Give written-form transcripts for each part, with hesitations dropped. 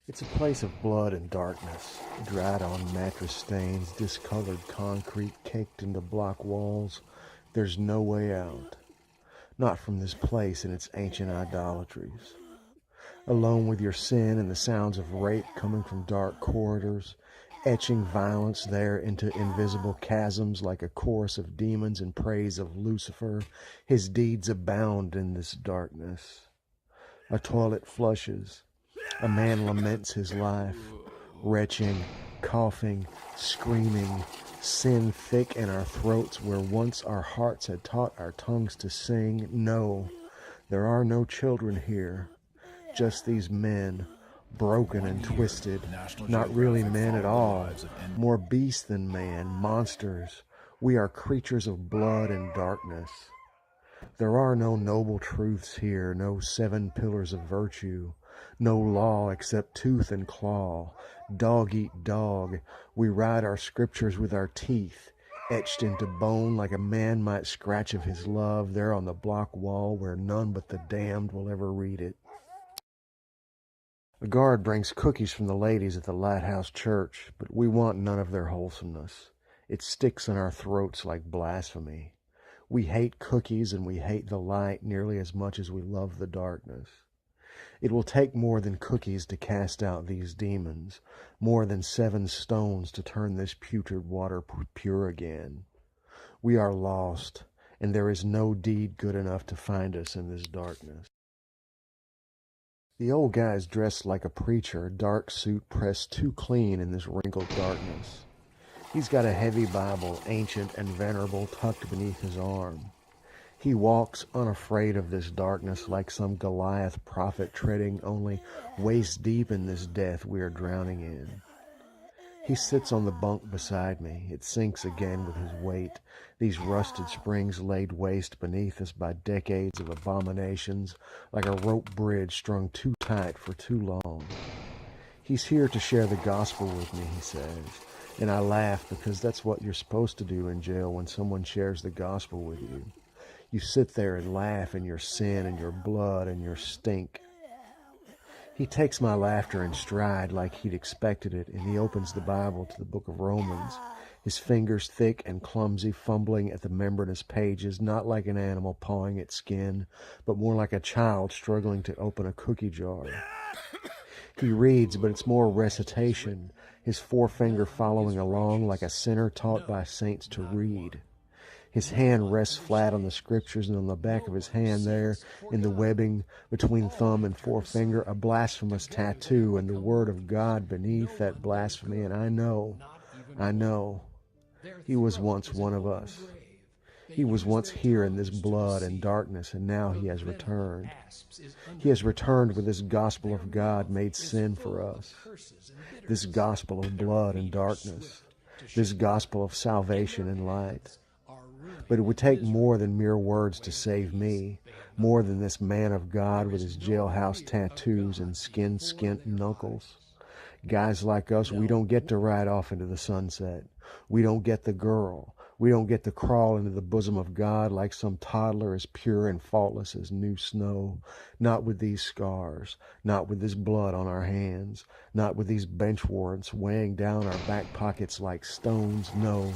It's a place of blood and darkness, dried on mattress stains, discolored concrete caked into block walls. There's no way out, not from this place and its ancient idolatries. Alone with your sin and the sounds of rape coming from dark corridors, etching violence there into invisible chasms like a chorus of demons in praise of Lucifer, his deeds abound in this darkness. A toilet flushes. A man laments his life, retching, coughing, screaming, sin thick in our throats where once our hearts had taught our tongues to sing. No, there are no children here, just these men, broken and twisted, not really men at all, more beast than man, monsters. We are creatures of blood and darkness. There are no noble truths here, no 7 pillars of virtue, no law except tooth and claw, dog eat dog. We write our scriptures with our teeth, etched into bone like a man might scratch of his love there on the block wall where none but the damned will ever read it. A guard brings cookies from the ladies at the Lighthouse Church, but we want none of their wholesomeness. It sticks in our throats like blasphemy. We hate cookies and we hate the light nearly as much as we love the darkness. It will take more than cookies to cast out these demons, more than 7 stones to turn this putrid water pure again. We are lost, and there is no deed good enough to find us in this darkness. The old guy is dressed like a preacher, dark suit pressed too clean in this wrinkled darkness. He's got a heavy Bible, ancient and venerable, tucked beneath his arm. He walks unafraid of this darkness like some Goliath prophet treading only waist deep in this death we are drowning in. He sits on the bunk beside me. It sinks again with his weight, these rusted springs laid waste beneath us by decades of abominations, like a rope bridge strung too tight for too long. He's here to share the gospel with me, he says. And I laugh because that's what you're supposed to do in jail when someone shares the gospel with you. You sit there and laugh in your sin and your blood and your stink. He takes my laughter in stride like he'd expected it, and he opens the Bible to the book of Romans, his fingers thick and clumsy, fumbling at the membranous pages, not like an animal pawing at skin, but more like a child struggling to open a cookie jar. He reads, but it's more recitation, his forefinger following along like a sinner taught by saints to read. His hand rests flat on the scriptures, and on the back of his hand there, in the webbing between thumb and forefinger, a blasphemous tattoo, and the word of God beneath that blasphemy. And I know, he was once one of us. He was once here in this blood and darkness, and now he has returned. He has returned with this gospel of God made sin for us, this gospel of blood and darkness, this gospel of salvation and light. But it would take more than mere words to save me, more than this man of God with his jailhouse tattoos and skin-skint knuckles. Guys like us, we don't get to ride off into the sunset. We don't get the girl. We don't get to crawl into the bosom of God like some toddler as pure and faultless as new snow. Not with these scars, not with this blood on our hands, not with these bench warrants weighing down our back pockets like stones. No,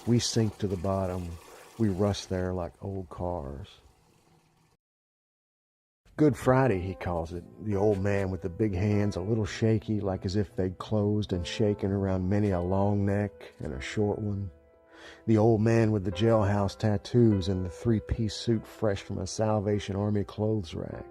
we sink to the bottom. We rust there like old cars. Good Friday, he calls it, the old man with the big hands a little shaky, like as if they'd closed and shaken around many a long neck and a short one. The old man with the jailhouse tattoos and the 3-piece suit fresh from a Salvation Army clothes rack.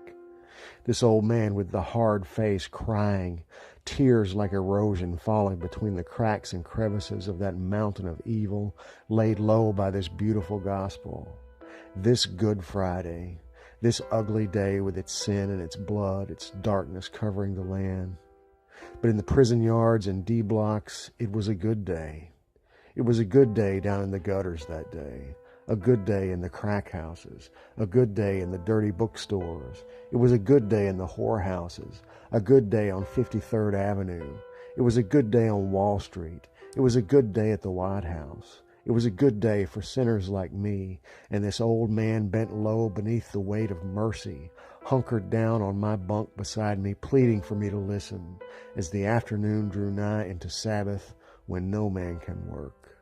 This old man with the hard face crying, tears like erosion falling between the cracks and crevices of that mountain of evil laid low by this beautiful gospel. This Good Friday, this ugly day with its sin and its blood, its darkness covering the land. But in the prison yards and D blocks, it was a good day. It was a good day down in the gutters that day. A good day in the crack houses, a good day in the dirty bookstores. It was a good day in the whorehouses, a good day on 53rd Avenue. It was a good day on Wall Street. It was a good day at the White House. It was a good day for sinners like me and this old man bent low beneath the weight of mercy, hunkered down on my bunk beside me, pleading for me to listen as the afternoon drew nigh into Sabbath when no man can work.